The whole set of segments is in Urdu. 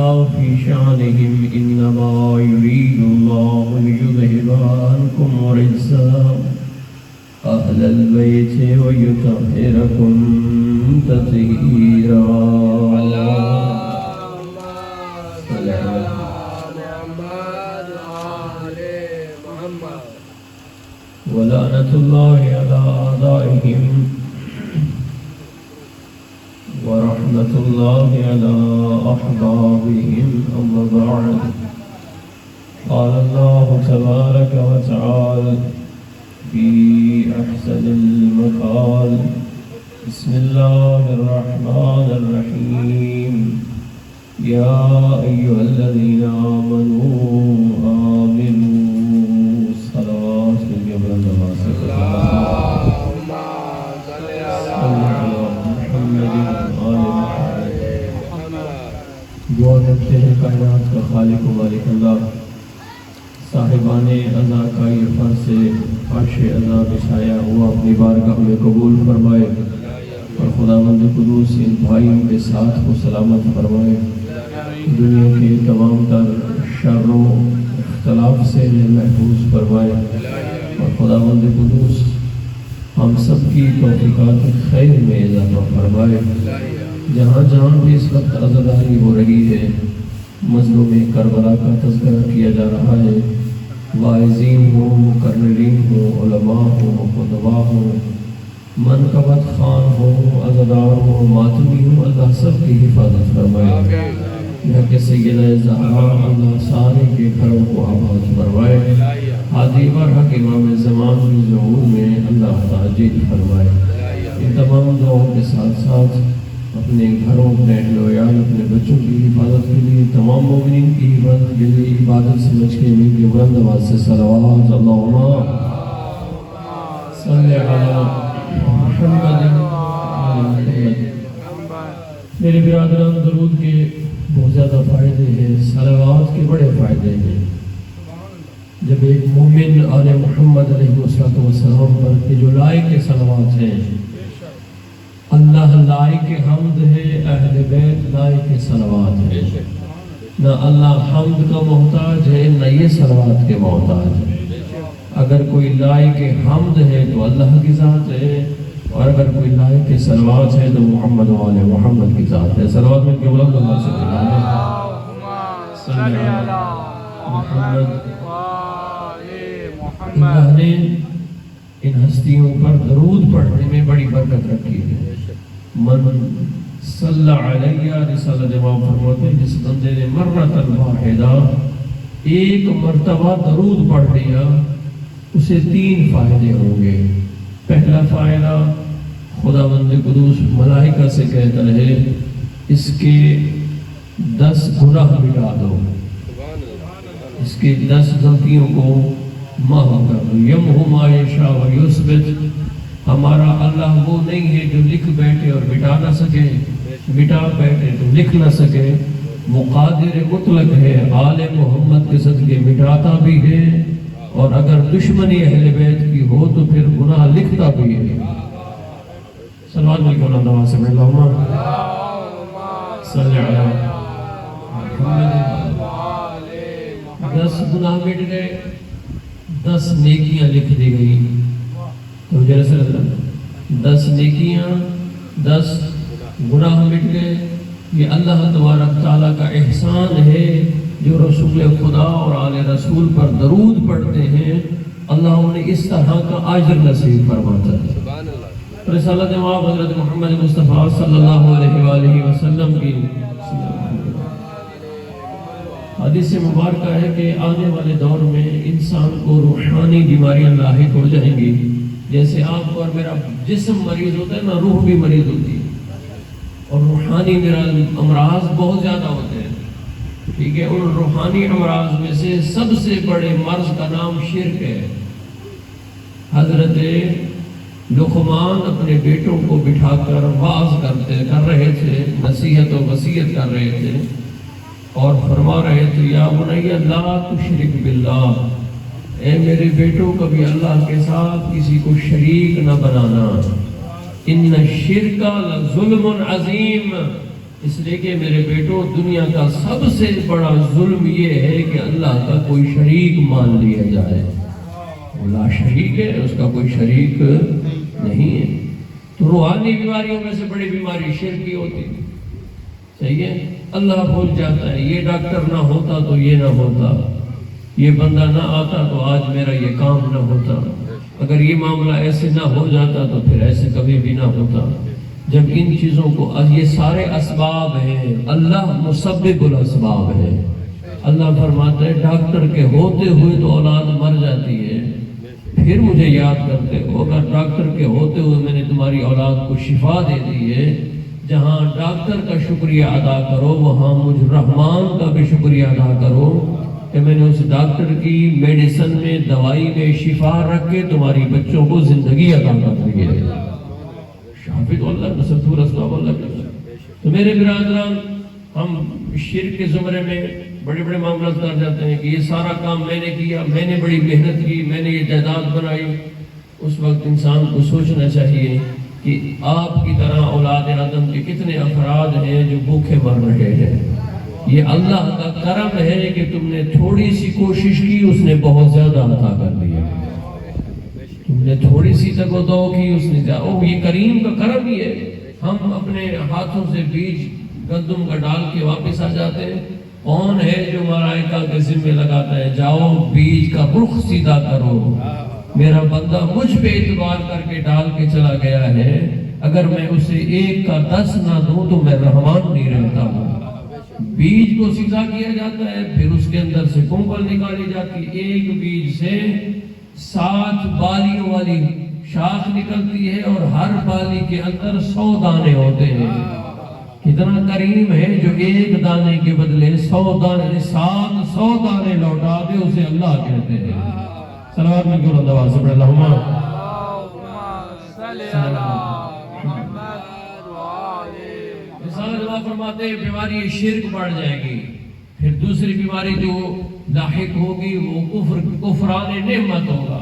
في شأنهم إنما يريد الله ليذهب عنكم الرجس أهل البيت ويطهركم تطهيرا ولعنة الله على أعدائهم ورحمة الله على أحبابهم أما بعد قال الله تبارك وتعالى في أحسن المقال بسم الله الرحمن الرحيم يا أيها الذين آمنوا صلوات الجبل اللهم صل على محمد وآل محمد دعا کرتے ہیں کائنات کا خالق و مالک اللہ صاحبان عزا کا یہ فرض سے عرش عزا بچھایا ہوا اپنی بارگاہ میں قبول فرمائے اور خداوند قدوس ان بھائیوں کے ساتھ کو سلامت فرمائے دنیا کے تمام تر شروں اختلاف سے محفوظ فرمائے اور خداوند قدوس ہم سب کی توفیقات خیر میں اضافہ فرمائے جہاں جہاں بھی اس وقت عزاداری ہو رہی ہے مظلوم کربلا کا تذکرہ کیا جا رہا ہے واعظین ہوں مقررین ہوں علماء ہوں خطباء ہوں منقبت خان ہوں عزادار ہوں ماتمی ہوں اللہ سب کی حفاظت فرمائے یہاں کے سیدہ زہرا اللہ سارے کے گھروں کو آباد فرمائے ہادی برحق امام زمان کی ظہور میں اللہ تاجیل فرمائے ان تمام دعاؤں کے ساتھ ساتھ اپنے گھروں اپنے اہل و عیال اپنے بچوں کی حفاظت کے لیے تمام مومنین کی حفاظت کے لیے عبادت سمجھ کے امین کی بلند آواز سے صلوات اللہم صلی علی محمد میرے برادران درود کے بہت زیادہ فائدے ہیں صلوات کے بڑے فائدے ہیں جب ایک مومن آل محمد علیہ السلام پر کہ جو لائق صلوات ہیں اللہ لائق حمد ہے اہل بیت لائق صلوات ہے نہ اللہ حمد کا محتاج ہے نہ یہ صلوات کے محتاج ہے اگر کوئی لائق حمد ہے تو اللہ کی ذات ہے اور اگر کوئی لائق صلوات ہے تو محمد و آل محمد کی ذات ہے صلوات میں کہ بلند اللہ سے بلند صلی علی محمد اللہ نے ان ہستیوں پر درود پڑھنے میں بڑی برکت رکھی ہے من صلی علیہ رسالت امام فرماتے ہیں جس بندے نے مرۃ واحدہ ایک مرتبہ درود پڑھ لیا اسے 3 فائدے ہوں گے پہلا فائدہ خداوند قدوس ملائکہ سے کہتا ہے اس کے 10 گناہ مٹا دو اس کے 10 غلطیوں کو معاف کر دو یمحو ما یشاء و یثبت ہمارا اللہ وہ نہیں ہے جو لکھ بیٹھے اور مٹا نہ سکے مٹا بیٹھے تو لکھ نہ سکے وہ قادر مطلق ہے آل محمد کے صدقے مٹاتا بھی ہے اور اگر دشمنی اہل بیت کی ہو تو پھر گناہ لکھتا بھی ہے صلوات علیہ وسلم سے اللہم صلی علی محمد 10 گناہ مٹ گئے 10 نیکیاں لکھ دی گئی تو جیسے 10 نیکیاں 10 گناہ مٹ گئے یہ اللہ تبارک تعالیٰ کا احسان ہے جو رسول خدا اور آل رسول پر درود پڑھتے ہیں اللہ انہیں اس طرح کا اجر نصیب فرماتا ہے رسالت امام حضرت محمد مصطفیٰ صلی اللہ علیہ وآلہ وسلم کی حدیث مبارکہ ہے کہ آنے والے دور میں انسان کو روحانی بیماریاں لاحق ہو جائیں گی جیسے آپ کو اور میرا جسم مریض ہوتا ہے نا روح بھی مریض ہوتی ہے اور روحانی امراض بہت زیادہ ہوتے ہیں ٹھیک ہے ان روحانی امراض میں سے سب سے بڑے مرض کا نام شرک ہے حضرت لقمان اپنے بیٹوں کو بٹھا کر واعظ کر رہے تھے نصیحت و وصیت کر رہے تھے اور فرما رہے تھے یا بنی لا تشرک باللہ اے میرے بیٹوں کبھی اللہ کے ساتھ کسی کو شریک نہ بنانا ان الشرک لظلم عظیم اس لیے کہ میرے بیٹوں دنیا کا سب سے بڑا ظلم یہ ہے کہ اللہ کا کوئی شریک مان لیا جائے. لا شریک ہے، اس کا کوئی شریک نہیں ہے. تو روحانی بیماریوں میں سے بڑی بیماری شرک کی ہوتی ہے. صحیح ہے، اللہ بھول جاتا ہے یہ ڈاکٹر نہ ہوتا تو یہ نہ ہوتا، یہ بندہ نہ آتا تو آج میرا یہ کام نہ ہوتا، اگر یہ معاملہ ایسے نہ ہو جاتا تو پھر ایسے کبھی بھی نہ ہوتا. جب ان چیزوں کو یہ سارے اسباب ہیں، اللہ مسبب الاسباب ہے. اللہ فرماتا ہے ڈاکٹر کے ہوتے ہوئے تو اولاد مر جاتی ہے، پھر مجھے یاد کرتے ہو. اگر ڈاکٹر کے ہوتے ہوئے میں نے تمہاری اولاد کو شفا دے دی ہے، جہاں ڈاکٹر کا شکریہ ادا کرو وہاں مجھ رحمان کا بھی شکریہ ادا کرو کہ میں نے اس ڈاکٹر کی میڈیسن میں، دوائی میں شفا رکھ کے تمہاری بچوں کو زندگی عطا کر دی ہے. شافی تو اللہ نصرت اسباب اللہ کا. تو میرے برادران، ہم شرک کے زمرے میں بڑے بڑے معاملات کر جاتے ہیں کہ یہ سارا کام میں نے کیا، میں نے بڑی محنت کی، میں نے یہ جائیداد بنائی. اس وقت انسان کو سوچنا چاہیے کہ آپ کی طرح اولاد آدم کے کتنے افراد ہیں جو بھوکے مر رہے ہیں. یہ اللہ کا کرم ہے کہ تم نے تھوڑی سی کوشش کی، اس نے بہت زیادہ عطا کر دیا. تم نے تھوڑی سی تگودو کی، اس نے یہ کریم کا کرم ہی ہے. ہم اپنے ہاتھوں سے بیج گندم کا ڈال کے واپس آ جاتے ہیں. کون ہے جو ملائکہ کے ذمہ لگاتا ہے جاؤ بیج کا رخ سیدھا کرو، میرا بندہ مجھ پہ اعتبار کر کے ڈال کے چلا گیا ہے، اگر میں اسے 1 کا 10 نہ دوں تو میں رحمان نہیں رہتا ہوں. بیج کو سیدھا کیا جاتا ہے، پھر اس کے اندر سے کونکل نکالی جاتی ہے. ایک بیج سے 7 بالیوں والی شاخ نکلتی ہے اور ہر بالی کے اندر 100 دانے ہوتے ہیں. کتنا کریم ہے جو ایک دانے کے بدلے 100 دانے 700 دانے لوٹا دے، اسے اللہ کہتے ہیں. صلوات میں کیوں اللہ سے پڑھ اللہم انسان دعا فرماتے ہیں بیماری شرک بڑھ جائے گی. پھر دوسری بیماری جو لاحق ہوگی وہ کفران نعمت ہوگا،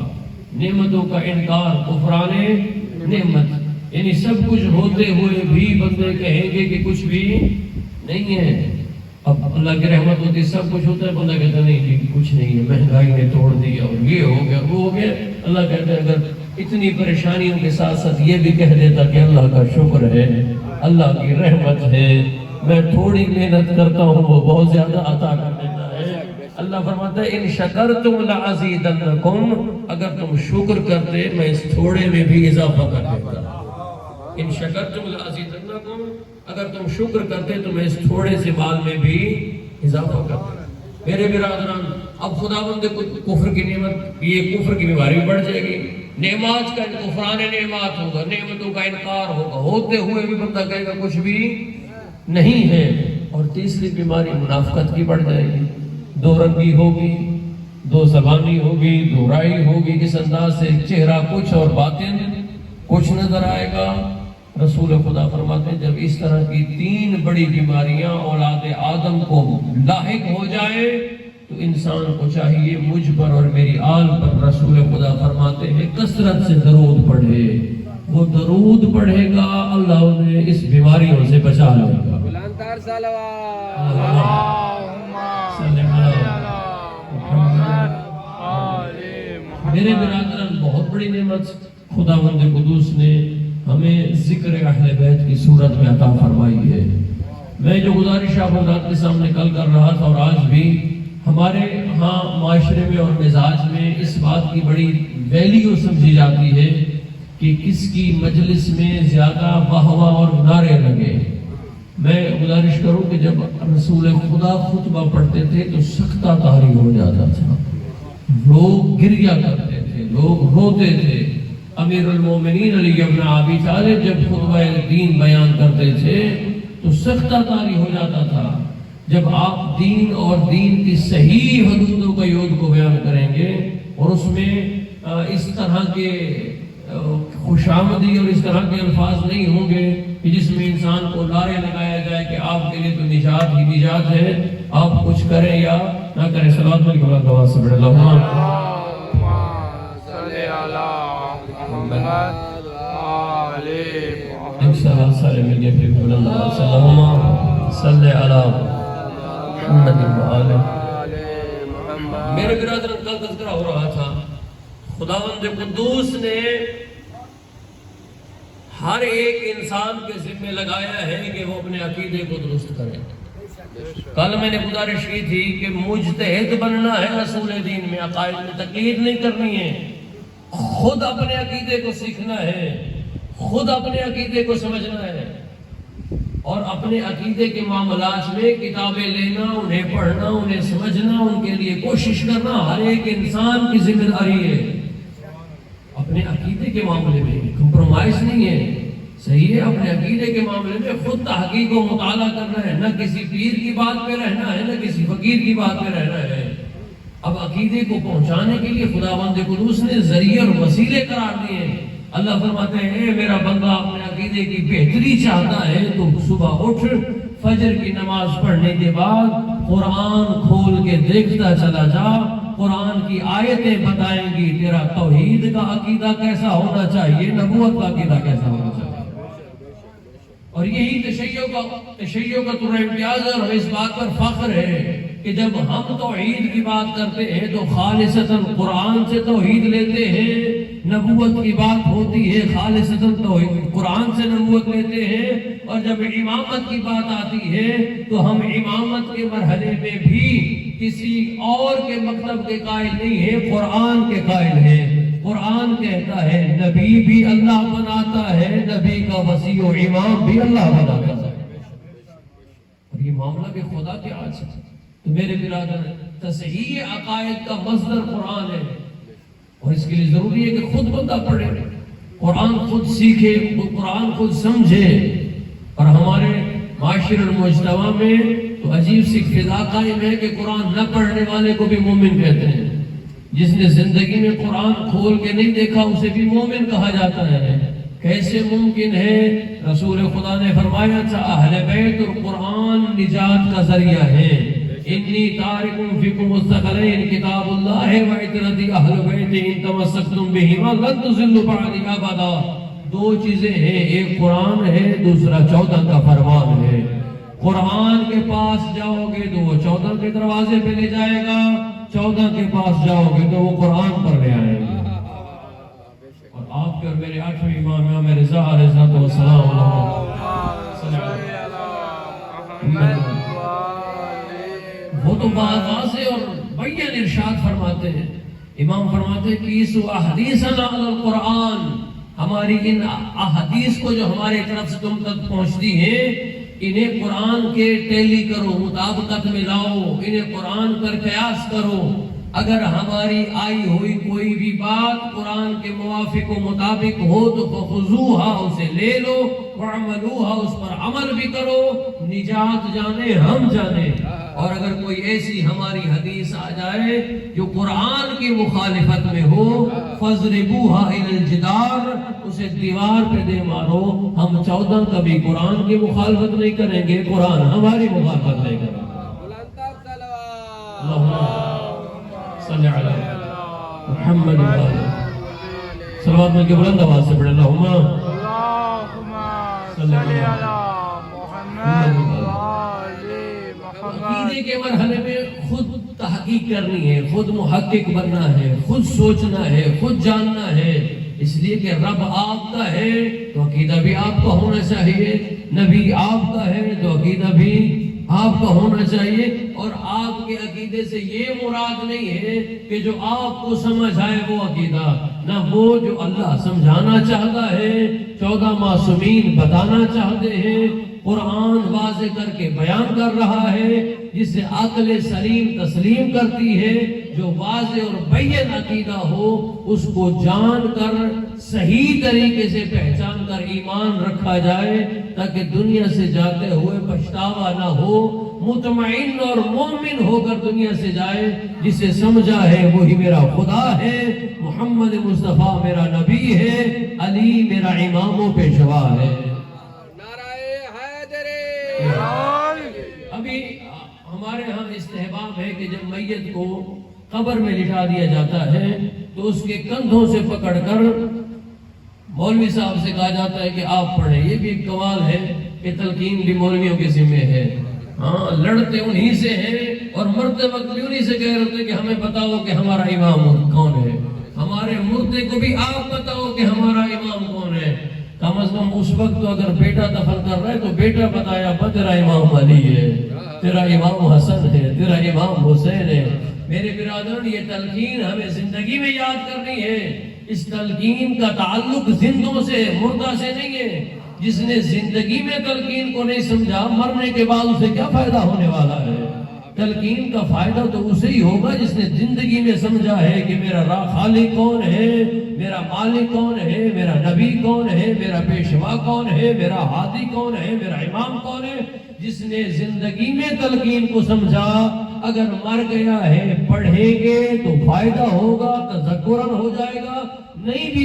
نعمتوں کا انکار، کفران نعمت. یعنی سب کچھ ہوتے ہوئے بھی بندے کہیں گے کہ کچھ بھی نہیں ہے. اب اللہ کی رحمت ہوتی ہے، سب کچھ ہوتا ہے، بندہ کہتا نہیں جی کچھ نہیں ہے، مہنگائی نے توڑ دیا اور یہ ہو گیا وہ ہو گیا. اللہ کہتا ہے اگر اتنی پریشانیوں کے ساتھ ساتھ یہ بھی کہہ دیتا کہ اللہ کا شکر ہے، اللہ کی رحمت ہے، میں تھوڑی محنت کرتا ہوں وہ بہت زیادہ عطا کر دیتا ہے. اللہ فرماتا ہے ان شکرتم لازیدنکم، اگر تم شکر کرتے میں اس تھوڑے میں بھی اضافہ کر دیتا. ان شکرتم لازیدنکم، اگر تم شکر کرتے تو میں اس تھوڑے سے مال میں بھی اضافہ کرتا. میرے برادران، اب خداوند کفر کی نعمت، یہ کفر کی بیماری بڑھ جائے گی. نعمات کا کفران نعمات ہوگا، نعمتوں کا انکار ہوگا، ہوتے ہوئے بھی بندہ کہے گا کچھ بھی نہیں ہے. اور تیسری بیماری منافقت کی بڑھ جائے گی. 2 رنگی ہوگی، 2 زبانی ہوگی، 2 رائی ہوگی. اس انداز سے چہرہ کچھ اور باطن کچھ نظر آئے گا. رسول خدا فرماتے ہیں جب اس طرح کی 3 بڑی بیماریاں اولاد آدم کو لاحق ہو جائے تو انسان کو چاہیے مجھ پر اور میری آل پر، رسول خدا فرماتے ہیں کثرت سے درود پڑھے. وہ درود پڑھے گا اللہ انہیں اس بیماریوں سے بچا لے گا. بلندتر صلوات میرے برادران، بہت بڑی نعمت خداوند قدوس نے ہمیں ذکر اہل بیت کی صورت میں عطا فرمائی ہے. میں جو گزارش آپ حضرات کے سامنے کل کر رہا تھا اور آج بھی ہمارے ہاں معاشرے میں اور مزاج میں اس بات کی بڑی ویلیو سمجھی جاتی ہے کہ کس کی مجلس میں زیادہ واہ واہ اور نعرے لگے. میں گزارش کروں کہ جب رسول خدا خطبہ پڑھتے تھے تو سکتہ طاری ہو جاتا تھا، لوگ گریہ کرتے تھے، لوگ روتے تھے. امیر المومنین علی ابن ابی طالب جب خطبہ دین بیان کرتے تھے تو سکتہ طاری ہو جاتا تھا. جب آپ دین اور دین کی صحیح حدودوں کا یود کو بیان کریں گے اور اس میں اس طرح کے خوشامدی اور اس طرح کے الفاظ نہیں ہوں گے کہ جس میں انسان کو نعرے لگایا جائے کہ آپ کے لیے تو نجات ہی نجات ہے، آپ کچھ کریں یا نہ کریں. صلوات علیہ وسلم کا واسطہ بڑھ اللہم صلی علی محمد انشاءاللہ سارے مل کے پھر اللہ صلی اللہ علیہ وسلم صلی علی محمد وآل میرے برادر کل تذکرہ ہو رہا تھا، خداوند قدوس نے ہر ایک انسان کے ذمہ لگایا ہے کہ وہ اپنے عقیدے کو درست کرے۔ کل میں نے گزارش کی تھی کہ مجتہد بننا ہے اصول دین میں، عقائد میں تقلید نہیں کرنی ہے، خود اپنے عقیدے کو سیکھنا ہے، خود اپنے عقیدے کو سمجھنا ہے، اور اپنے عقیدے کے معاملات میں کتابیں لینا، انہیں پڑھنا، انہیں سمجھنا، ان کے لیے کوشش کرنا ہر ایک انسان کی ذمہ داری ہے۔ اپنے عقیدے کے معاملے میں کمپرومائز نہیں ہے، صحیح ہے، اپنے عقیدے کے معاملے میں خود تحقیق و مطالعہ کرنا ہے، نہ کسی پیر کی بات پہ رہنا ہے، نہ کسی فقیر کی بات پہ رہنا ہے۔ اب عقیدے کو پہنچانے کے لیے خداوند قدوس نے ذریعے اور وسیلے قرار دیے۔ اللہ فرماتے ہیں اے میرا بندہ اپنے عقیدے کی بہتری چاہتا ہے تو صبح اٹھ، فجر کی نماز پڑھنے کے بعد قرآن کھول کے دیکھتا چلا جا، قرآن کی آیتیں بتائیں گی تیرا توحید کا عقیدہ کیسا ہونا چاہیے، نبوت کا عقیدہ کیسا ہونا چاہیے۔ اور یہی تشیع کا ترا امتیاز ہے، اور اس بات پر فخر ہے کہ جب ہم توحید کی بات کرتے ہیں تو خالصتاً قرآن سے توحید لیتے ہیں، نبوت کی بات ہوتی ہے خالصتاً توحید قرآن سے نبوت لیتے ہیں، اور جب امامت کی بات آتی ہے تو ہم امامت کے مرحلے میں بھی کسی اور کے مکتب کے قائل نہیں ہیں، قرآن کے قائل ہیں۔ قرآن کہتا ہے نبی بھی اللہ بناتا ہے، نبی کا وسیع و امام بھی اللہ بناتا ہے۔ اور یہ معاملہ کہ خدا کے آج ہے تو میرے برادر تصحیح عقائد کا مصدر قرآن ہے، اور اس کے لیے ضروری ہے کہ خود بندہ پڑھے، قرآن خود سیکھے، قرآن خود سمجھے۔ اور ہمارے معاشر المجتمع میں تو عجیب سی فضا قائم ہے کہ قرآن نہ پڑھنے والے کو بھی مومن کہتے ہیں، جس نے زندگی میں قرآن کھول کے نہیں دیکھا اسے بھی مومن کہا جاتا ہے۔ کیسے ممکن ہے؟ رسول خدا نے فرمایا تھا اہل بیت اور قرآن نجات کا ذریعہ ہے۔ انی تارکم فیکم الثقلین کتاب اللہ و عترتی اہل بیت ان تمسکتم بہما لن تضلوا بعدی ابدا۔ دو چیزیں ہیں، ایک قرآن ہے، دوسرا 14 کا فرمان ہے۔ قرآن کے پاس جاؤ گے تو وہ 14 کے دروازے پہ لے جائے گا، 14 کے پاس جاؤ گے تو وہ قرآن پر لے آئیں گے۔ اور آپ کے اور میرے 8ویں امام امام رضا علیہ السلام وہ تو واضح اور بیان ارشاد فرماتے ہیں، امام فرماتے ہیں کہ اس احادیثنا علی القرآن، ہماری ان احادیث کو جو ہمارے طرف سے تم تک پہنچتی ہیں انہیں قرآن کے ٹیلی کرو، مطابقت میں لاؤ، انہیں قرآن پر قیاس کرو۔ اگر ہماری آئی ہوئی کوئی بھی بات قرآن کے موافق و مطابق ہو تو فخذوها، اسے لے لو، وعملوها، اس پر عمل بھی کرو، نجات جانے ہم جانے۔ اور اگر کوئی ایسی ہماری حدیث آ جائے جو قرآن کی مخالفت میں ہو، فَاضْرِبُوهَا إِلَى الْجِدَارِ، اسے دیوار پہ دے مارو۔ ہم 14 کبھی قرآن کی مخالفت نہیں کریں گے، قرآن ہماری مخالفت نہیں کریں گے۔ صلی علی محمد صلوات میں کے بلند آواز سے پڑھیں اللہم صلی علی محمد۔ عقیدے کے مرحلے میں خود تحقیق کرنی ہے، خود محقق بننا ہے، خود سوچنا ہے، خود جاننا ہے، اس لیے کہ رب آپ کا ہے تو عقیدہ بھی آپ کا ہونا چاہیے، نبی آپ کا ہے تو عقیدہ بھی آپ کا ہونا چاہیے۔ اور آپ کے عقیدے سے یہ مراد نہیں ہے کہ جو آپ کو سمجھ آئے وہ عقیدہ، نہ وہ جو اللہ سمجھانا چاہتا ہے، 14 معصومین بتانا چاہتے ہیں، قرآن واضح کر کے بیان کر رہا ہے، جسے عقل سلیم تسلیم کرتی ہے۔ جو واضح اور بین عقیدہ ہو اس کو جان کر صحیح طریقے سے پہچان کر ایمان رکھا جائے تاکہ دنیا سے جاتے ہوئے پچھتاوا نہ ہو، مطمئن اور مومن ہو کر دنیا سے جائے، جسے سمجھا ہے وہی میرا خدا ہے، محمد مصطفیٰ میرا نبی ہے، علی میرا امام و پیشوا ہے۔ ابھی ہمارے ہاں استحباب ہے کہ جب میت کو قبر میں لٹا دیا جاتا ہے تو اس کے کندھوں سے پکڑ کر مولوی صاحب سے کہا جاتا ہے کہ آپ پڑھیں، یہ بھی ایک کمال ہے کہ تلقین بھی مولویوں کے ذمہ ہے۔ ہاں، لڑتے انہی سے ہیں اور مرتے وقت بھی انہی سے کہہ رہے تھے کہ ہمیں بتاؤ کہ ہمارا امام کون ہے، ہمارے مردے کو بھی آپ بتاؤ کہ ہمارا امام کون ہے۔ کم از کم اس وقت تو اگر بیٹا دفن کر رہا ہے تو بیٹا بتایا تیرا امام علی ہے، تیرا امام حسن ہے، تیرا امام حسین ہے۔ میرے برادران، یہ تلقین ہمیں زندگی میں یاد کرنی ہے۔ اس تلقین کا تعلق زندوں سے، مردہ سے نہیں ہے۔ جس نے زندگی میں تلقین کو نہیں سمجھا، مرنے کے بعد اسے کیا فائدہ ہونے والا ہے؟ تلقین کا فائدہ تو اسے ہی ہوگا جس نے زندگی میں سمجھا ہے کہ میرا خالق کون ہے، میرا مالک کون ہے، میرا نبی کون ہے، میرا پیشوا کون ہے، میرا ہادی کون ہے، میرا امام کون ہے۔ جس نے زندگی میں تلقین کو سمجھا، اگر مر گیا ہے پڑھیں گے تو فائدہ ہوگا، تذکرن ہو جائے گا۔ نہیں بھی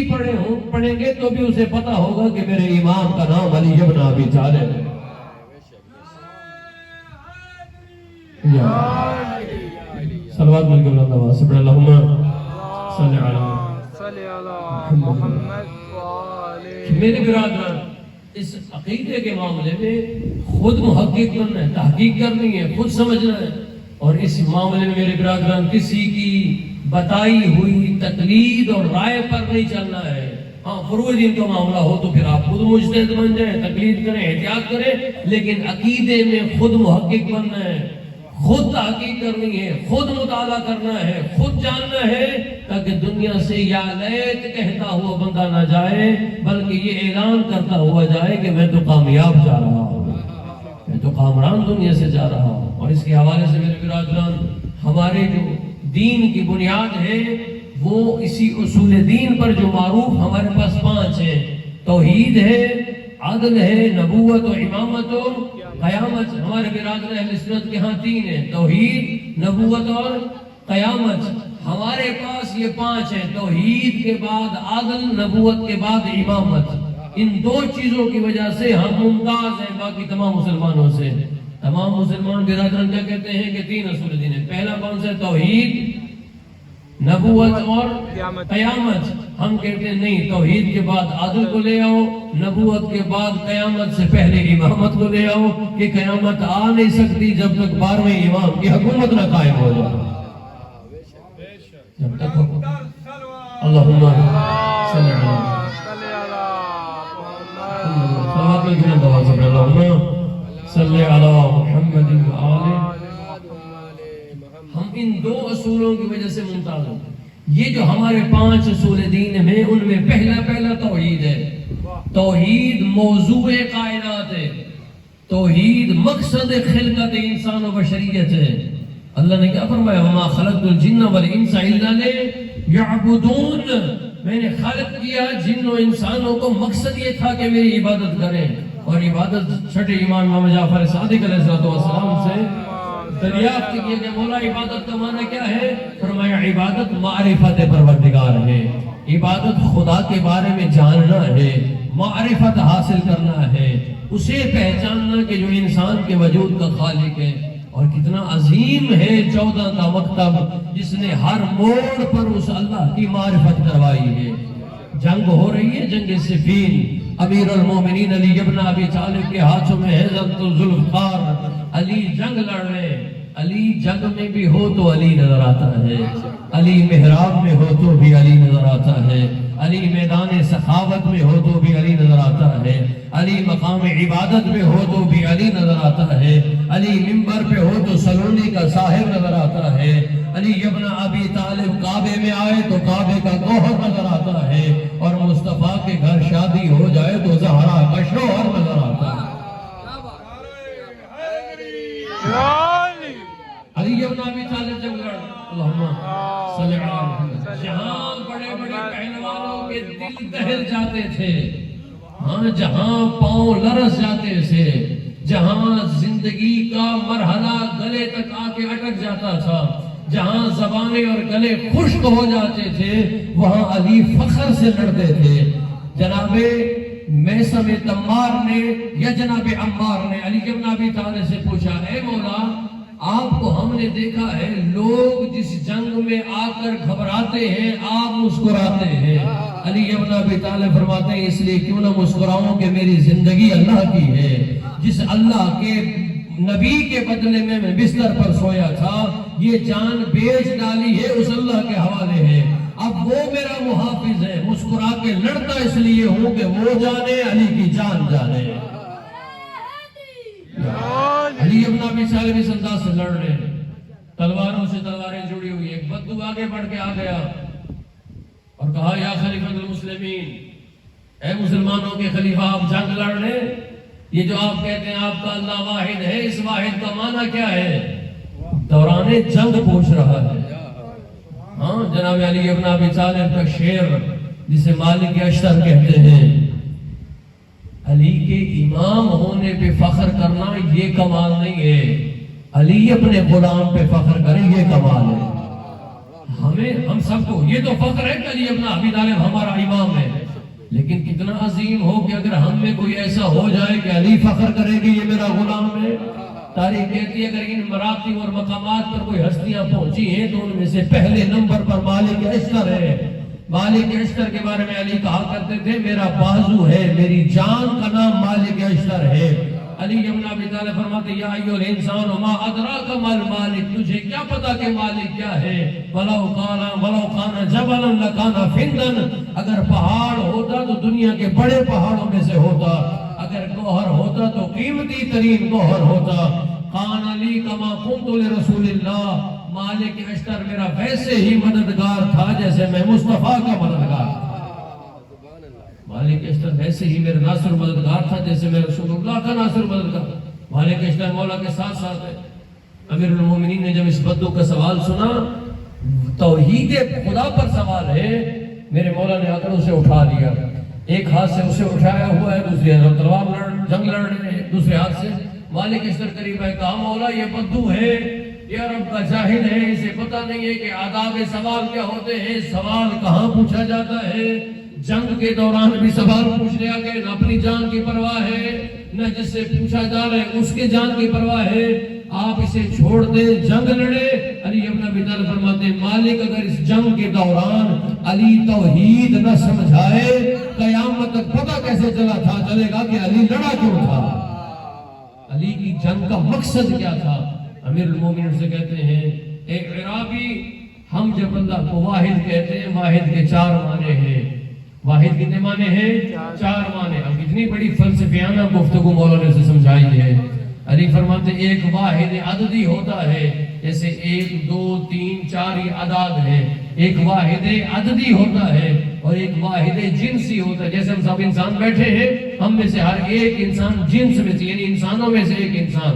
پڑھیں گے تو بھی اسے پتا ہوگا کہ میرے امام کا نام علی ابن ابی طالب ہے۔ صلوات مل کے بلند آواز سے پڑھ اللہم صلی علی محمد۔ میرے برادران، اس عقیدے کے معاملے میں خود محقق بننا ہے، تحقیق کرنی ہے، خود سمجھنا ہے۔ اور اس معاملے میں میرے برادران کسی کی بتائی ہوئی تقلید اور رائے پر نہیں چلنا ہے۔ ہاں، فروع دین کا معاملہ ہو تو پھر آپ خود مجتہد بن جائیں، تقلید کریں، احتیاط کریں، لیکن عقیدے میں خود محقق بننا ہے، خود تحقیق کرنی ہے، خود مطالعہ کرنا ہے، خود جاننا ہے، تاکہ دنیا سے یا لیت کہتا ہوا بندہ نہ جائے، بلکہ یہ اعلان کرتا ہوا جائے کہ میں تو کامیاب جا رہا ہوں، میں تو کامران دنیا سے جا رہا ہوں۔ اور اس کے حوالے سے میرے برادران، ہمارے جو دین کی بنیاد ہے وہ اسی اصول دین پر جو معروف ہمارے پاس 5 ہیں۔ توحید ہے، عدل ہے، نبوت و امامت و قیامت۔ ہمارے برادر اہل سنت کے ہاں 3 ہیں، توحید، نبوت اور قیامت۔ ہمارے پاس یہ 5 ہیں، توحید کے بعد عدل، نبوت کے بعد امامت۔ ان 2 چیزوں کی وجہ سے ہم ممتاز ہیں باقی تمام مسلمانوں سے۔ تمام مسلمان برادران کیا کہتے ہیں کہ 3 اصول دین ہے۔ پہلا کون سا ہے؟ توحید، نبوت اور قیامت۔ ہم کہتے ہیں نہیں، توحید کے بعد عدل کو لے آؤ، نبوت کے بعد قیامت سے پہلے امامت کو لے آؤ، کہ قیامت آ نہیں سکتی جب تک 12ویں امام کی حکومت نہ قائم ہو جائے۔ جب تک اللہم صلی علی صلی علی محمد وآلہ۔ ہم ان 2 اصولوں کی وجہ سے ممتاز ہیں۔ یہ جو ہمارے 5 اصول دین ہیں، ان میں پہلا توحید ہے۔ توحید موضوع کائنات ہے، توحید مقصد خلقت انسان و بشریت ہے۔ اللہ نے کیا فرمایا؟ وما خلقت الجن والانس الا لیعبدون۔ میں نے خلق کیا جن و انسانوں کو، مقصد یہ تھا کہ میری عبادت کریں۔ اور عبادت چھٹے امام امام جعفر صادق علیہ السلام سے دریافت کیا کہ مولا عبادت کا معنی کیا ہے؟ فرمایا عبادت معرفت پروردگار ہے، عبادت خدا کے بارے میں جاننا ہے، معرفت حاصل کرنا ہے، اسے پہچاننا کہ جو انسان کے وجود کا خالق ہے۔ اور کتنا عظیم ہے 14 کا مکتب، جس نے ہر موڑ پر اس اللہ کی معرفت کروائی ہے۔ جنگ ہو رہی ہے، جنگ صفین، امیر المومنین علی ابن ابی طالب کے ہاتھوں میں ہے ذوالفقار، علی جنگ لڑ رہے۔ علی جنگ میں بھی ہو تو علی نظر آتا ہے، علی محراب میں ہو تو بھی علی نظر آتا ہے، علی میدان سخاوت میں ہو تو بھی علی نظر آتا ہے، علی مقام عبادت میں ہو تو بھی علی نظر آتا ہے، علی منبر پہ ہو تو سلونی کا صاحب نظر آتا ہے، علی ابن ابی طالب کعبے میں آئے تو کعبے کا گوہر نظر آتا ہے، اور مصطفیٰ کے گھر شادی ہو جائے تو زہرا کا شوہر نظر آتا ہے۔ علی ابن ابی طالب جنگ لڑ، اللہم صلی علی محمد۔ جہاں بڑے بڑے پہلوانوں کے دل دہل جاتے تھے، ہاں جہاں پاؤں لرز جاتے تھے، جہاں زندگی کا مرحلہ گلے تک آ کے اٹک جاتا تھا، جہاں زبانیں اور گلے خشک ہو جاتے تھے، وہاں علی فخر سے لڑتے تھے۔ جناب میثم تمار نے یا جناب عمار نے علی ابن ابی طالب سے پوچھا، اے مولا آپ کو ہم نے دیکھا ہے لوگ جس جنگ میں آ کر گھبراتے ہیں آپ مسکراتے ہیں. علی ابن ابی طالب فرماتے ہیں اس لیے کیوں نہ مسکراؤں کہ میری زندگی اللہ کی ہے. جس اللہ کے نبی کے بدلے میں بستر پر سویا تھا یہ جان بیچ ڈالی ہے اس اللہ کے حوالے ہے. اب وہ میرا محافظ ہے. مسکرا کے لڑتا اس لیے ہوں کہ وہ جانے علی کی جان جانے. علی ابن ابی طالب اس انداز سے لڑ رہے ہیں, تلواروں سے تلواریں جڑی ہوئی. ایک بدو آگے بڑھ کے آ گیا اور کہا یا خلیفۃ المسلمین, اے مسلمانوں کے خلیفہ آپ جنگ لڑ رہے ہیں, یہ جو آپ کہتے ہیں آپ کا اللہ واحد ہے اس واحد کا معنی کیا ہے؟ دوران جنگ پوچھ رہا ہے. ہاں جناب علی ابن ابی طالب کا شعر جسے مالک اشتر کہتے ہیں, علی کے امام ہونے پہ فخر کرنا یہ کمال نہیں ہے, علی اپنے غلام پہ فخر کرے یہ کمال ہے. ہم سب کو یہ تو فخر ہے کہ علی ابن ابی طالب ہمارا امام ہے, لیکن کتنا عظیم ہو کہ اگر ہم میں کوئی ایسا ہو جائے کہ علی فخر کرے کہ یہ میرا غلام ہے. تاریخ کہتی ہے اگر ان مراتب اور مقامات پر کوئی ہستیاں پہنچی ہیں تو ان میں سے پہلے نمبر پر مالک اشتر ہے. مالک اشتر کے بارے میں علی کہا کرتے تھے میرا بازو ہے, میری جان کا نام مالک اشتر ہے. علی ابن ابی طالب فرماتے یا ایھا الانسان ما ادراک ما المالک, تجھے کیا پتا کہ مالک کیا ہے؟ ولو کان جبلا لکان فندن, اگر پہاڑ ہوتا تو دنیا کے بڑے پہاڑوں میں سے ہوتا, اگر گوہر ہوتا تو قیمتی ترین گوہر ہوتا. کان علی کما کنت لرسول اللہ, مالک اشتر میرا ویسے ہی مددگار تھا جیسے میں مصطفیٰ کا مددگار. مالک اشتر ویسے ہی میرا ناصر مددگار تھا جیسے میں رسول اللہ کا ناصر مددگار. مالک اشتر مولا کے ساتھ ساتھ ہے. امیر المومنین نے جب اس بدو کا سوال سنا, توحید خدا پر سوال ہے, میرے مولا نے آ کر اسے اٹھا لیا. ایک ہاتھ سے اسے اٹھایا ہوا ہے, دوسری ہاتھ تلوار جنگ لڑ رہے ہیں, دوسرے ہاتھ سے مالک اشتر قریب ہے. کہا مولا یہ بدو ہے, یہ عرب کا جاہل ہے, اسے پتہ نہیں ہے کہ آداب سوال کیا ہوتے ہیں, سوال کہاں پوچھا جاتا ہے. جنگ کے دوران بھی سوال پوچھ لیا کہ نہ اپنی جان کی پرواہ ہے نہ جس سے پوچھا جا رہا ہے اس کے جان کی پرواہ ہے. آپ اسے چھوڑ دیں, جنگ لڑے. علی ابن ابی طالب فرماتے ہیں مالک اگر اس جنگ کے دوران علی توحید نہ سمجھائے قیامت تک پتہ کیسے چلے گا کہ علی لڑا کیوں تھا, علی کی جنگ کا مقصد کیا تھا. امیر المومنین سے کہتے ہیں اے عرابی, ہم جب اللہ کو واحد کہتے ہیں واحد کے چار معنی ہیں. واحد کتنے معنی ہیں؟ چار معنی. اب اتنی بڑی فلسفیانہ گفتگو مولانا سے سمجھائی ہے. علی فرماتے ایک واحد عددی ہوتا ہے, جیسے 1 2 3 4 یہ اعداد ہیں. ایک واحد عددی ہوتا ہے اور ایک واحد جنسی ہوتا ہے. جیسے ہم سب انسان بیٹھے ہیں, ہم میں سے ہر ایک انسان جنس میں سے یعنی انسانوں میں سے ایک انسان.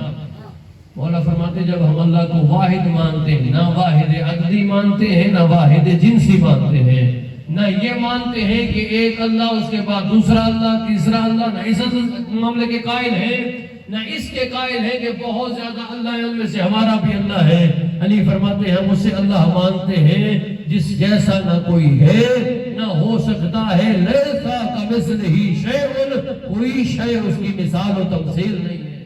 مولا فرماتے جب ہم اللہ کو واحد مانتے ہیں, نہ واحد عددی مانتے ہیں نہ واحد جنسی مانتے ہیں, نہ یہ مانتے ہیں کہ ایک اللہ اس کے بعد دوسرا اللہ تیسرا اللہ, نہ اس معاملے کے قائل ہیں نہ اس کے قائل ہیں کہ بہت زیادہ اللہ ہے ان میں سے ہمارا بھی اللہ ہے. علی فرماتے ہیں ہم اسے اللہ مانتے ہیں جس جیسا نہ کوئی ہے نہ ہو سکتا ہے. لیسا کمثلہ شیء, کوئی شے اس کی مثال و تمثیل نہیں ہے.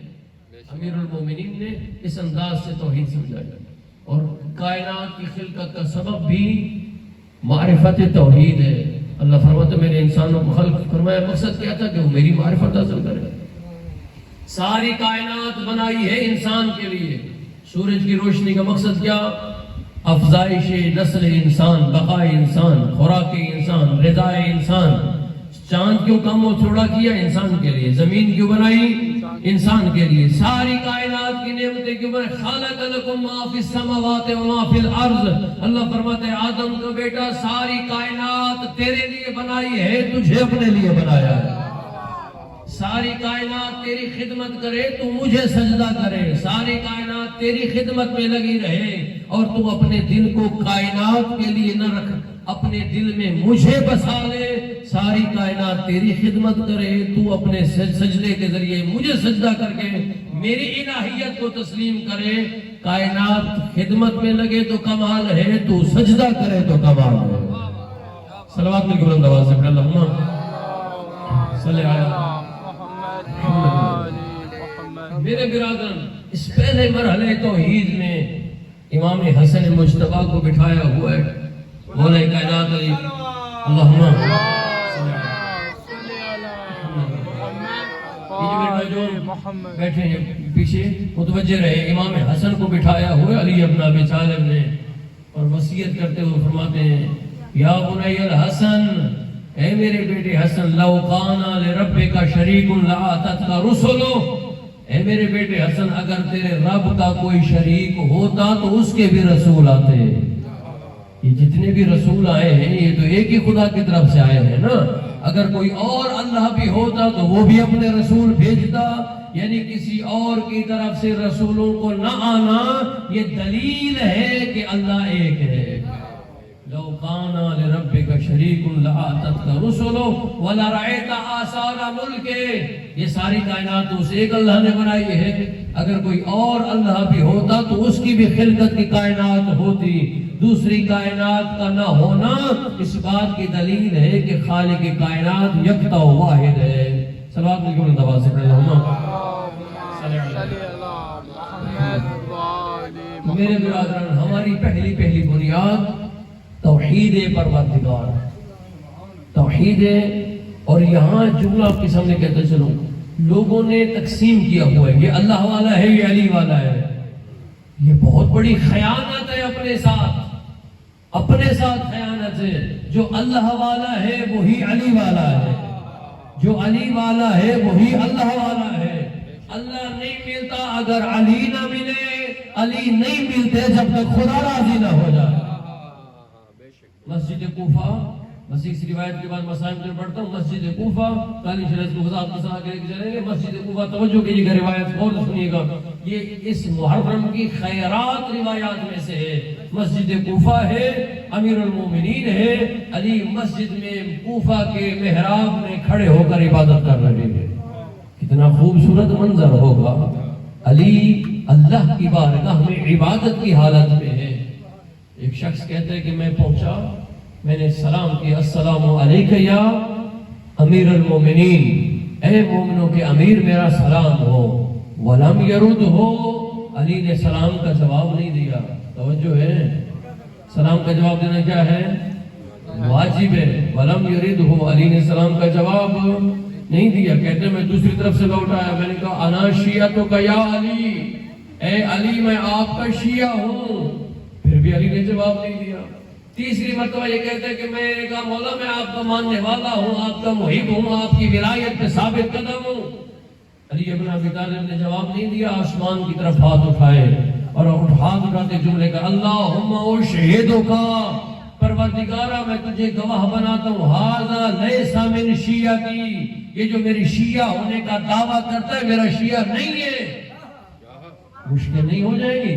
امیر المومنین نے اس انداز سے توحید سمجھایا اور کائنات کی خلقت کا سبب بھی معرفت توحید ہے. اللہ فرماتا ہے میں نے انسانوں کو خلق فرمایا, مقصد کیا تھا کہ وہ میری معرفت حاصل کرے. ساری کائنات بنائی ہے انسان کے لیے. سورج کی روشنی کا مقصد کیا؟ افزائش نسل انسان, بقائے انسان, خوراک انسان, غذائے انسان. چاند کیوں کم و تھوڑا کیا؟ انسان کے لیے. زمین کیوں بنائی؟ انسان کے لیے. ساری کائنات کی نعمتیں کیوں بنائی؟ خالق لکم ما فی السماوات و ما فی الارض. اللہ فرماتے ہیں آدم کا بیٹا ساری کائنات تیرے لیے بنائی ہے, تجھے اپنے لیے بنایا ہے. ساری کائنات تیری خدمت کرے تو مجھے سجدہ کرے, ساری کائنات تیری خدمت میں لگی رہے اور تو اپنے دل کو کائنات کے لیے نہ رکھ, اپنے دل میں مجھے بسا لے. ساری کائنات تیری خدمت کرے, تو اپنے سجدے کے ذریعے مجھے سجدہ کر کے میری الہیت کو تسلیم کرے. کائنات خدمت میں لگے تو کمال ہے, تو سجدہ کرے تو کمال ہے. صلوات میں بلند آواز سے اللہم صلی علی محمد. میرے برادران, اس پہلے مرحلے توحید میں امام حسن مجتبیٰ کو بٹھایا ہوا ہے. مولا کائنات علی اللہم بیٹھے ہیں پیچھے متوجہ رہے. امام حسن کو بٹھایا ہوا علی ابن ابی طالب نے اور وصیت کرتے ہوئے فرماتے ہیں یا بنی الحسن، اے میرے بیٹے حسن، لو کانا لربک شریک لآتتک رسلو، اے میرے بیٹے حسن اگر تیرے رب کا کوئی شریک ہوتا تو اس کے بھی رسول آتے. یہ جتنے بھی رسول آئے ہیں یہ تو ایک ہی خدا کی طرف سے آئے ہیں نا. اگر کوئی اور اللہ بھی ہوتا تو وہ بھی اپنے رسول بھیجتا. یعنی کسی اور کی طرف سے رسولوں کو نہ آنا یہ دلیل ہے کہ اللہ ایک ہے. لو کانا لربک شریک لآتتک رسلو ولرأیت آثار ملکہ، یہ ساری کائنات تو اس ایک اللہ نے بنائی ہے. اگر کوئی اور اللہ بھی ہوتا تو اس کی بھی خلقت کی کائنات ہوتی. دوسری کائنات کا نہ ہونا اس بات کی دلیل ہے کہ خالق کائنات یکتا و واحد ہے. صلوات علیہ وسلم دبا سے میرے برادران، ہماری پہلی بنیاد توحید پروردگار، توحید. اور یہاں جملہ آپ کے سامنے کہتے چلوں، لوگوں نے تقسیم کیا ہوا ہے یہ اللہ والا ہے یہ علی والا ہے. یہ بہت بڑی خیانت ہے اپنے ساتھ خیانت ہے. جو اللہ والا ہے وہی علی والا ہے، جو علی والا ہے وہی اللہ والا ہے. اللہ نہیں ملتا اگر علی نہ ملے، علی نہیں ملتے جب تک خدا راضی نہ ہو جائے. مسجد کوفہ، مسیح کی روایت کے بعد مسائل میں پڑھتا ہوں. مسجد کوفہ کالی شریعت کو وضاحت کے ساتھ لے کے چلیں گے. مسجد کوفہ توجہ کیجیے گا، روایت غور سے سنیے گا. یہ اس محرم کی خیرات روایات میں سے ہے. مسجد کوفہ ہے، امیر المومنین ہے، علی مسجد میں کوفہ کے محراب میں کھڑے ہو کر عبادت کر رہے ہیں. کتنا خوبصورت منظر ہوگا. علی اللہ کی بارگاہ میں عبادت کی حالت میں ہے. ایک شخص کہتا ہے کہ میں پہنچا، میں نے سلام کیا، السلام علیکہ یا امیر المومنین، اے مومنوں کے امیر میرا سلام ہو. ولم یرد ہو، علی نے سلام کا جواب نہیں دیا. توجہ ہے، سلام کا جواب دینا کیا ہے؟ واجب ہے. ولم یرد ہو، علی نے سلام کا جواب نہیں دیا. کہتے ہیں میں دوسری طرف سے لوٹ آیا، میں نے کہا انا شیعتک یا علی، اے علی میں آپ کا شیعہ ہوں. پھر بھی علی نے جواب نہیں دیا. تیسری مرتبہ یہ کہتے ہیں کہ میں نے کہا مولا میں آپ کا ماننے والا ہوں، آپ کا محب ہوں، آپ کی ولایت پہ ثابت قدم ہوں. علی ابن ابی طالب نے جواب نہیں دیا. آسمان کی طرف ہاتھ اٹھائے اور ہاتھ اٹھاتے جملے کا اللہم اشہدک، پروردگارہ میں تجھے گواہ بناتا ہوں، ھذا لیس من شیعتی، یہ جو میری شیعہ ہونے کا دعویٰ کرتا ہے میرا شیعہ نہیں ہے. مشکل نہیں ہو جائے گی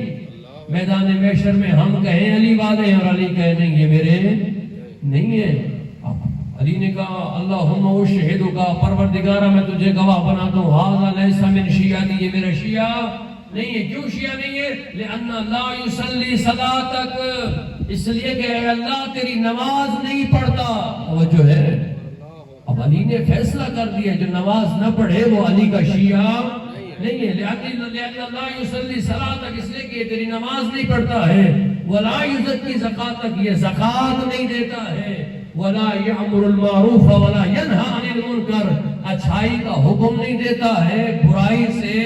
میدان محشر میں ہم کہیں علی والے ہیں اور علی کہیں نہیں یہ میرے نہیں ہے. علی نے کہا اللہم اشہدک، پروردگارہ میں تجھے گواہ بناتا ہوں، ھذا لیس من شیعتی، یہ میرا شیعہ نہیں ہے. کیوں شیعہ نہیں ہے؟ لأن لا یصلی صلاتک، اس لیے کہ اے اللہ تیری نماز نہیں پڑھتا. توجہ ہے، اب علی نے فیصلہ کر دیا جو نماز نہ پڑھے وہ علی کا شیعہ نہیں ہے. لأن لا یصلی صلاتک، اس لیے کہ تیری نماز نہیں پڑھتا ہے. ولا یزکی زکاتک، یہ زکات نہیں دیتا ہے. ولا یأمر المعروف ولا ینہی عن المنکر، اچھائی کا حکم نہیں دیتا ہے، برائی سے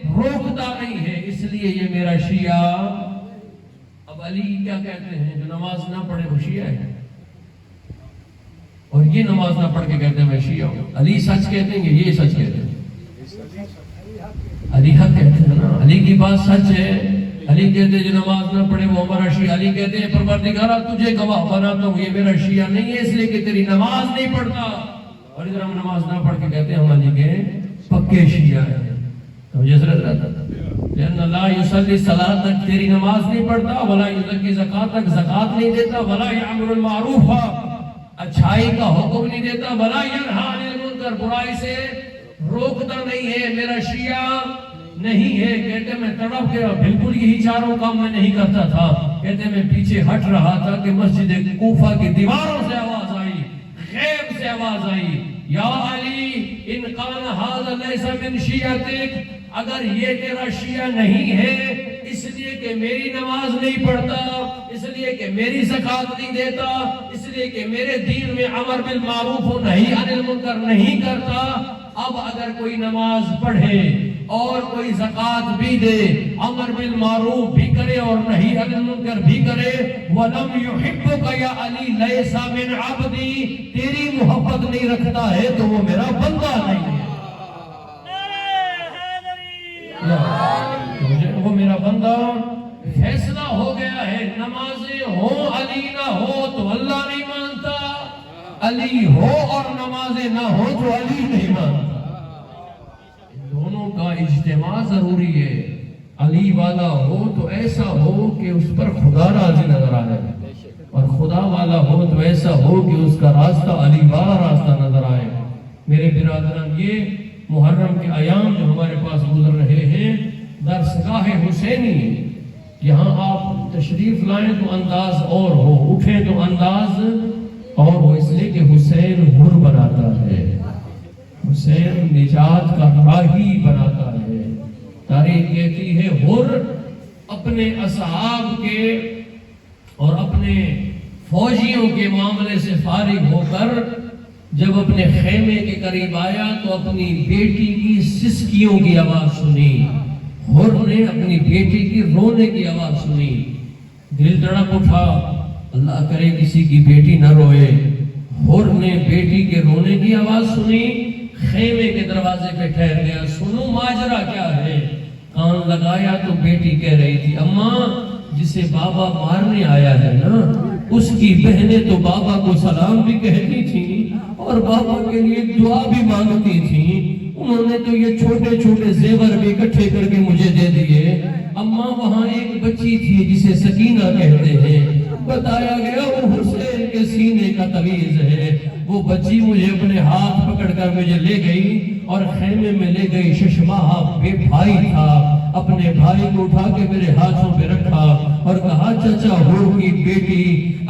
روکتا نہیں ہے، اس لیے یہ میرا شیعہ. اب علی کیا کہتے ہیں؟ جو نماز نہ پڑھے وہ شیعہ ہے، اور یہ نماز نہ پڑھ کے کہتے ہیں میں شیعہ ہوں. علی سچ کہتے ہیں کہ یہ سچ کہتے ہیں؟ علی حق کہتے ہیں نا، علی کی بات سچ ہے. علی کہتے ہیں جو نماز نہ پڑھے وہ ہمارا شیعہ. علی کہتے ہیں پروردگارہ تجھے گواہ بناتا ہوں یہ میرا شیعہ نہیں ہے، اس لیے کہ تیری نماز نہیں پڑھتا. اور ادھر ہم نماز نہ پڑھ کے کہتے ہیں ہم علی کے پکے شیعہ ہیں. تو یہ حضرت رہتا تھا لأن لا یصلی صلاتک، تیری نماز نہیں پڑھتا. ولا یزکی زکاتک، زکات نہیں دیتا. ولا یأمر المعروف، اچھائی کا حکم نہیں دیتا. ولا ینہی عن المنکر، برائی سے روکتا نہیں ہے، میرا شیعہ نہیں ہے. کہتے میں تڑپ گیا، بالکل یہی چاروں کام میں نہیں کرتا تھا. کہتے میں پیچھے ہٹ رہا تھا کہ مسجد کوفہ کی دیواروں سے آواز آئی، غیب سے آواز آئی، یا علی ان قال هذا ليس من شیعتک، اگر یہ تیرا شیعہ نہیں ہے اس لیے کہ میری نماز نہیں پڑھتا، اس لیے کہ میری زکوٰۃ نہیں دیتا، اس لیے کہ میرے دین میں امر بالمعروف و نہی عن المنکر نہیں کرتا، اب اگر کوئی نماز پڑھے اور کوئی زکوٰۃ بھی دے، امر بالمعروف بھی کرے اور نہی عن المنکر بھی کرے، وَلَمْ يُحِبُّكَ يَا عَلِي لَيْسَ مِنْ عَبْدِي، تیری محبت نہیں رکھتا ہے تو وہ میرا بندہ نہیں ہے، وہ میرا بندہ۔ فیصلہ ہو گیا ہے، نمازیں ہوں علی نہ ہو تو اللہ نہیں مانتا، علی ہو اور نمازیں نہ ہو تو علی نہیں مانتا، دونوں کا اجتماع ضروری ہے۔ علی والا ہو تو ایسا ہو کہ اس پر خدا راضی نظر آئے، اور خدا والا ہو تو ایسا ہو کہ اس کا راستہ علی والا راستہ نظر آئے۔ میرے برادران، یہ محرم کے ایام جو ہمارے پاس گزر رہے ہیں، درسگاہ حسینی، یہاں آپ تشریف لائیں تو انداز اور ہو، اٹھیں تو انداز اور ہو، اس لیے کہ حسین حر بناتا ہے، حسین نجات کا راہی بناتا ہے۔ تاریخ کہتی ہے حر اپنے اصحاب کے اور اپنے فوجیوں کے معاملے سے فارغ ہو کر جب اپنے خیمے کے قریب آیا تو اپنی بیٹی کی سسکیوں کی آواز سنی، حر نے اپنی بیٹی کی رونے کی آواز سنی، دل تڑپ اٹھا، اللہ کرے کسی کی بیٹی نہ روئے۔ حر نے بیٹی کے رونے کی آواز سنی، خیمے کے دروازے پہ ٹھہر گیا، سنو ماجرا کیا ہے۔ کان لگایا تو بیٹی کہہ رہی تھی، اماں جسے بابا مارنے آیا ہے نا، اس کی بہنیں تو بابا کو سلام بھی کہتی تھیں اور بابا کے لیے دعا بھی مانگتی تھیں، انہوں نے تو یہ چھوٹے چھوٹے زیور بھی اکٹھے کر کے مجھے دے دیے۔ اماں وہاں ایک بچی تھی جسے سکینہ کہتے ہیں، بتایا گیا وہ حسین کے سینے کا تعویذ ہے، وہ بچی مجھے اپنے ہاتھ پکڑ کر مجھے لے گئی اور خیمے میں لے گئی۔ ششماہا بے بھائی تھا، اپنے بھائی کو اٹھا کے میرے ہاتھوں پہ رکھا اور کہا، چچا ہو کی بیٹی،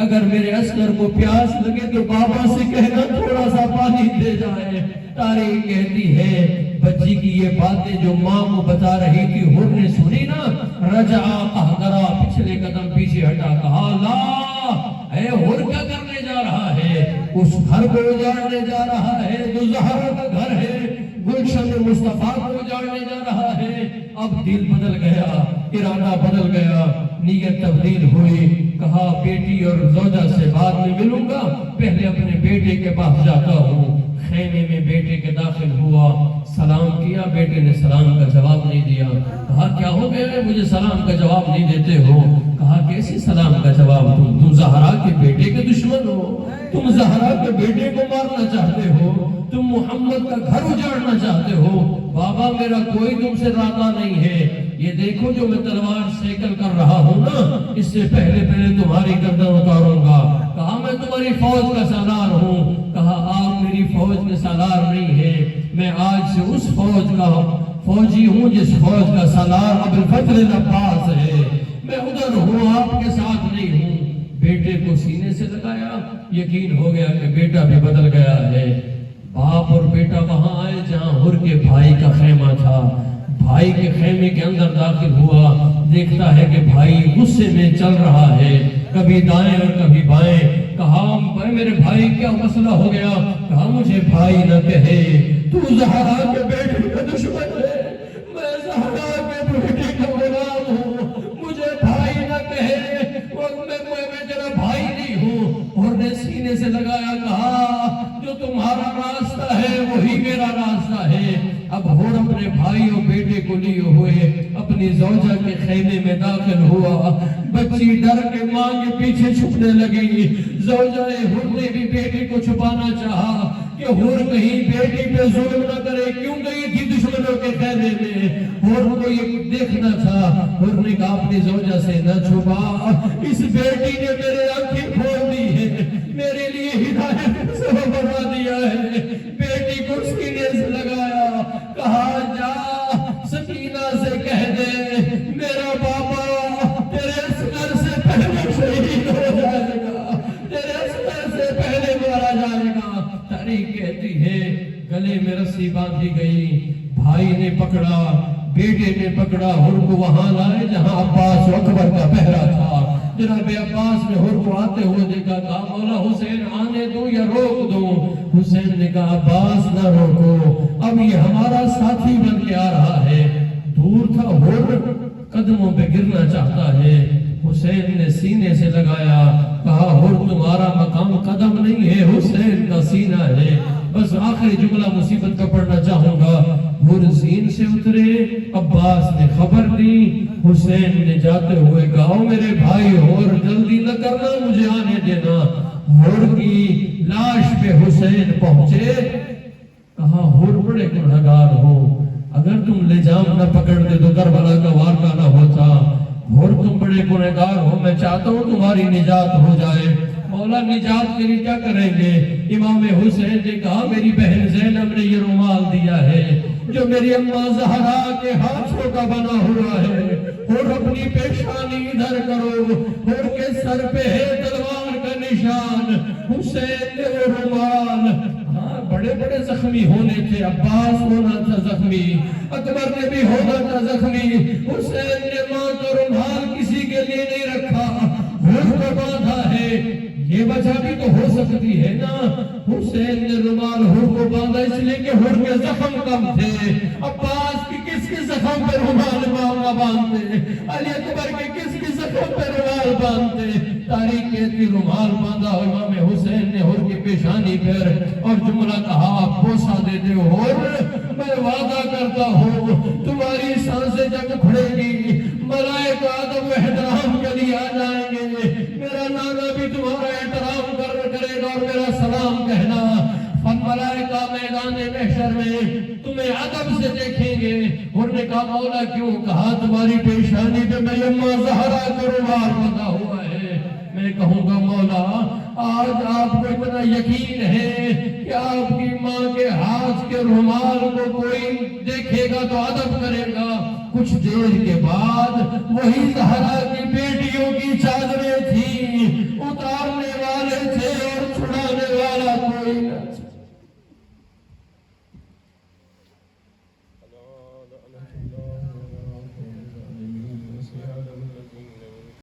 اگر میرے عسکر کو پیاس لگے تو بابا سے کہنا تھوڑا سا پانی دے جائے۔ تاریخ کہتی ہے بچی کی یہ باتیں جو ماں کو بتا رہی تھی، حر نے سنی نا، رجع قہقرا، پچھلے قدم پیچھے ہٹا، کہا لا، اے حر کیا کرنے جا رہا ہے؟ اس گھر کو اجاڑنے جا رہا ہے جو زہرا کا گھر ہے، گلشن مصطفیٰ کو اجاڑنے جا رہا ہے۔ اب دل بدل گیا، ارادہ بدل گیا، نیت تبدیل ہوئی، کہا بیٹی اور زوجہ سے بعد میں ملوں گا، پہلے اپنے بیٹے کے پاس جاتا ہوں۔ خیمے میں بیٹے کے داخل ہوا، سلام کیا، بیٹے نے سلام کا جواب نہیں دیا، کہا کیا ہو گیا ہے مجھے سلام کا جواب نہیں دیتے ہو؟ کہا کیسے سلام کا جواب دوں؟ تم زہرا کے بیٹے کے دشمن ہو، تم زہرا کے بیٹے کو مارنا چاہتے ہو، تم محمد کا گھر اجاڑنا چاہتے ہو۔ بابا میرا کوئی تم سے رابطہ نہیں ہے، یہ دیکھو جو میں تلوار سیکل کر رہا ہوں نا، اس سے پہلے تمہاری گردن اتاروں گا۔ کہا میں تمہاری فوج کا سالار ہوں۔ کہا آپ میری فوج کے سالار نہیں ہے، میں آج سے اس فوج کا فوجی ہوں جس فوج کا سالار ابو الفتح العباس ہے، میں ادھر ہوں، آپ کے ساتھ نہیں ہوں۔ بیٹے کو سینے سے لگایا، یقین ہو گیا کہ بیٹا بھی بدل گیا ہے۔ باپ اور بیٹا وہاں آئے جہاں حر کے بھائی کا خیمہ تھا، بھائی کے خیمے کے اندر داخل ہوا، دیکھتا ہے کہ بھائی غصے میں چل رہا ہے، کبھی دائیں اور کبھی بائیں۔ کہا میرے بھائی کیا مسئلہ ہو گیا؟ کہا مجھے بھائی نہ کہے، تو زہرا کے بیٹے کا دشمن ہے، میں زہرا کے بیٹے کا غلام ہوں، مجھے بھائی نہ کہے، اور میں تیرا بھائی نہیں ہوں۔ اور نے سینے سے لگایا، کہا جو تمہارا راستہ ہے وہی میرا راستہ ہے۔ اب حر اپنے بھائی اور بیٹے کو لیے ہوئے اپنی زوجہ کے خیمے میں داخل ہوا، بچی ڈر کے ماں کے پیچھے چھپنے لگی۔ زوجہ حر نے بھی بیٹے کو چھپانا چاہا کہ حر کہیں بیٹی پہ ظلم نہ کرے، کیوں گئی تھی دشمنوں کے خیمے میں، حر کو یہ دیکھنا تھا۔ حر نے کہا اپنی زوجہ سے نہ چھپا، اس بیٹی نے میرے آنکھیں کھول دی ہے، میرے لیے ہدایت کا سبب بنا دیا ہے۔ بیٹی کو سینے سے لگایا، کہا جا سکینہ سے کہہ دے میرا بابا تیرے عسکر سے پہلے شہید ہو جائے گا، تیرے عسکر سے پہلے مارا جائے گا۔ تاریخ کہتی ہے گلے میں رسی باندھی پکڑا، بیٹے نے پکڑا، حر کو وہاں لائے جہاں عباس و اکبر کا پہرا تھا۔ جناب عباس نے حر کو آتے ہوئے دیکھا، کہا مولا حسین آنے دو یا روک دو؟ حسین نے کہا عباس نہ روکو، اب یہ ہمارا ساتھی بن کے آ رہا ہے۔ دور تھا حر، قدموں پہ گرنا چاہتا ہے، حسین نے سینے سے لگایا، کہا حر تمہارا مقام قدم نہیں ہے، حسین کا سینہ ہے۔ بس آخری جملہ مصیبت کا پڑھنا چاہوں گا۔ حر زین سے اترے، عباس نے خبر دی، حسین نے جاتے ہوئے کہا میرے بھائی حر جلدی نہ کرنا، مجھے آنے دینا۔ حر کی لاش پہ حسین پہنچے، کہا حر بڑے گنہگار ہو، اگر تم لجام نہ پکڑتے تو کربلا کا واقعہ نہ ہوتا۔ حر تم بڑے گنہگار ہو، میں چاہتا ہوں تمہاری نجات ہو جائے۔ مولا نجات کے لیے کیا کریں گے؟ امام حسین نے کہا میری بہن زینب نے یہ رومال دیا ہے جو میری اماں زہرا کے ہاتھوں کا بنا ہوا ہے، اور اپنی پیشانی ادھر کرو، اور کے سر پہ ہے تلوار کا نشان۔ حسین نے وہ رومال، بڑے بڑے زخمی ہونے تھے، عباس ہونا تھا زخمی، اکبر نے بھی ہونا تھا زخمی، حسین نے ماں کا رومال کسی کے لیے نہیں رکھا، حر کو باندھا ہے۔ یہ وجہ بھی تو ہو سکتی ہے نا، حسین نے رومال حر کو باندھا اس لیے کہ حر کے زخم کم تھے، عباس کی کس کے زخم پہ رومال باندھتے، علی اکبر کے کس کے زخم پہ رومال باندھتے؟ تاریخ کہتی رومال باندھا امام حسین نے حر کی پیشانی پر، اور جملہ کہا بوسہ دیتے ہو حر میں وعدہ کرتا ہوں تمہاری سانسیں جب کھڑے گی ملائکہ ادب و احترام کے لیے آ جائیں گے، میرا نانا بھی تمہارا احترام کرے گا اور میرا سلام کہنا، فن ملائکہ میدان محشر میں تمہیں ادب سے دیکھیں گے۔ حر نے کہا مولا کیوں؟ کہا تمہاری پیشانی پہ میری اماں زہرا کا رومال بندھا ہوا ہے۔ میں کہوں گا مولا آج آپ کو اتنا یقین ہے کہ آپ کی ماں کے ہاتھ کے رومال کو کوئی دیکھے گا تو ادب کرے گا۔ کچھ دیر کے بعد وہی زہرا کی بیٹیوں کی چادریں تھی